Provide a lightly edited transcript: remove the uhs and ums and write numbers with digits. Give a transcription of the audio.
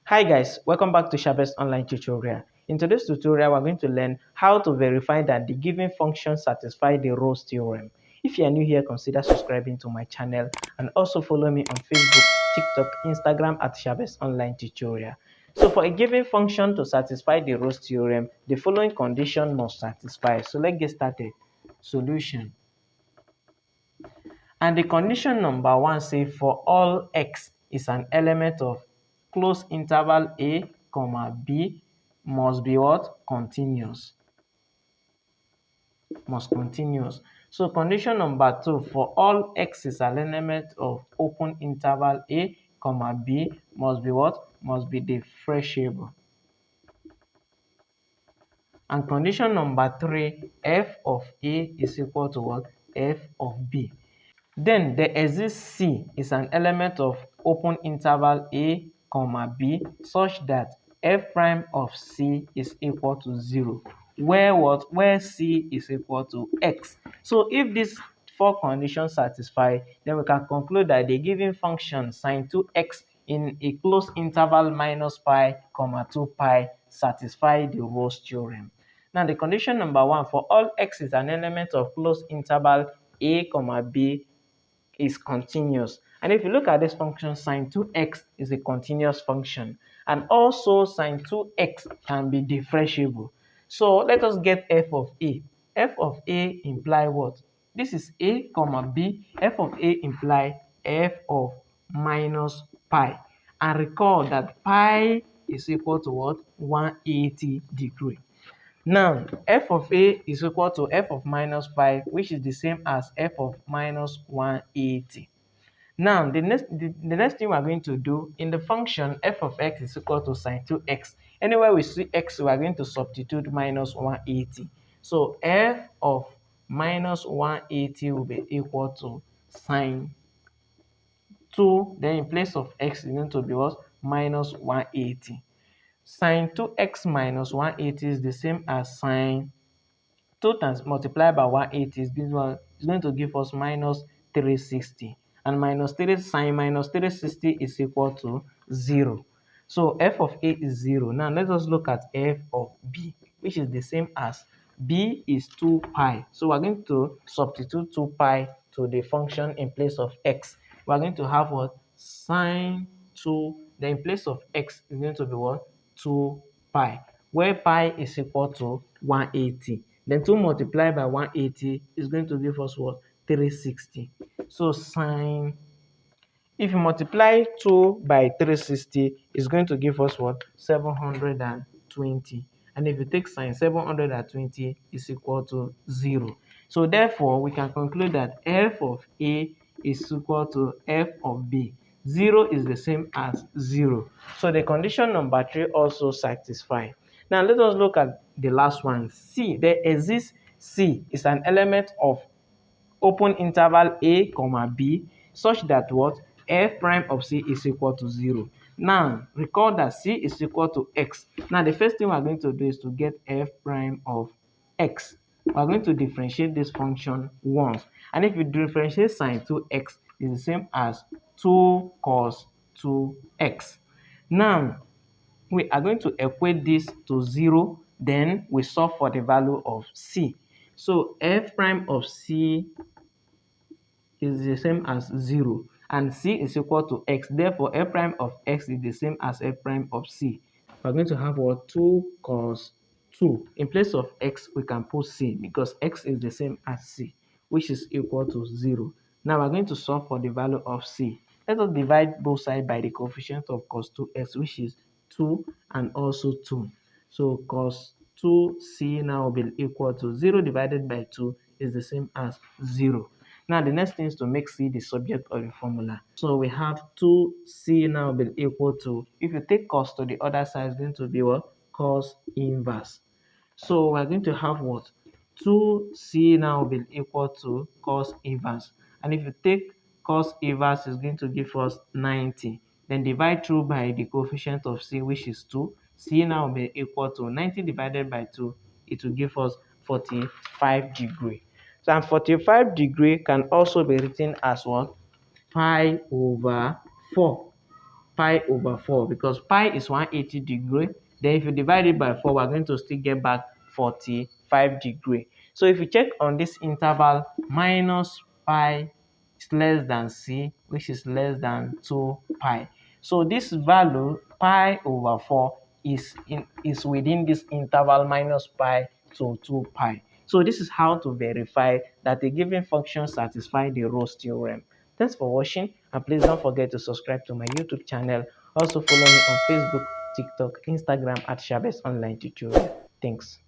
Hi guys, welcome back to Shabest online tutorial. In today's tutorial, we're going to learn how to verify that the given function satisfies the Rolle's theorem. If you are new here, consider subscribing to my channel and also follow me on Facebook, TikTok, Instagram at Shabest online tutorial. So for a given function to satisfy the Rolle's theorem, the following condition must satisfy. So let's get started. Solution. And the condition number one says for all x is an element of closed interval a, comma b must be what? Continuous. Must continuous. So condition number two for all x is an element of open interval a, comma b must be what? Must be differentiable. And condition number three, f of a is equal to what? F of b. Then there exists C is an element of open interval A, comma B such that f prime of C is equal to 0. Where what? Where C is equal to x. So if these four conditions satisfy, then we can conclude that the given function sine 2x in a closed interval minus pi, comma 2 pi satisfy the Rolle's theorem. Now the condition number one for all x is an element of closed interval a, comma b is continuous. And if you look at this function, sine 2x is a continuous function. And also sine 2x can be differentiable. So let us get f of a. F of a imply what? This is a, comma b. F of a imply f of minus pi. And recall that pi is equal to what? 180 degree. Now, f of a is equal to f of minus 5, which is the same as f of minus 180. Now, the next thing we're going to do in the function f of x is equal to sine 2x. Anywhere we see x, we are going to substitute minus 180. So, f of minus 180 will be equal to sine 2. Then in place of x is going to be what? Minus 180. Sine 2x minus 180 is the same as sine 2 times multiplied by 180 is going to give us minus 360. And minus 3 sine minus 360 is equal to 0. So f of a is 0. Now let us look at f of b, which is the same as b is 2 pi. So we're going to substitute 2 pi to the function in place of x. We're going to have what? Sine 2. Then in place of x is going to be what? 2 pi, where pi is equal to 180. Then 2 multiplied by 180 is going to give us what? 360. So sine, if you multiply 2 by 360, it's going to give us what? 720. And if you take sine 720 is equal to 0. So therefore, we can conclude that f of a is equal to f of b. 0 is the same as 0. So the condition number 3 also satisfies. Now let us look at the last one. C. There exists C is an element of open interval a, comma b such that what? F prime of C is equal to 0. Now recall that C is equal to x. Now the first thing we're going to do is to get f prime of x. We're going to differentiate this function once. And if you differentiate sine 2x, is the same as 2 cos 2x. Now we are going to equate this to 0, then we solve for the value of C. So f prime of C is the same as 0 and C is equal to x. Therefore, f prime of x is the same as f prime of C. We're going to have what? 2 cos 2. In place of x, we can put C because x is the same as C, which is equal to 0. Now we're going to solve for the value of C. Let us divide both sides by the coefficient of cos 2x, which is 2 and also 2. So cos 2c now will be equal to 0 divided by 2 is the same as 0. Now the next thing is to make C the subject of the formula. So we have 2c now will be equal to, if you take cos to the other side, it's going to be what? Cos inverse. So we're going to have what? 2c now will be equal to cos inverse. And if you take cos inverse, is going to give us 90. Then divide through by the coefficient of C, which is 2. C now will be equal to 90 divided by 2. It will give us 45 degree. So and 45 degree can also be written as what? Pi over 4. pi over 4 because pi is 180 degree. Then if you divide it by 4, we're going to still get back 45 degree. So if you check on this interval, minus pi is less than c, which is less than 2 pi. So this value pi over 4 is within this interval minus pi to 2 pi. So this is how to verify that a given function satisfies the Rolle's theorem. Thanks for watching, and please don't forget to subscribe to my YouTube channel. Also follow me on Facebook, TikTok, Instagram at Shabest Online Tutorial. Thanks.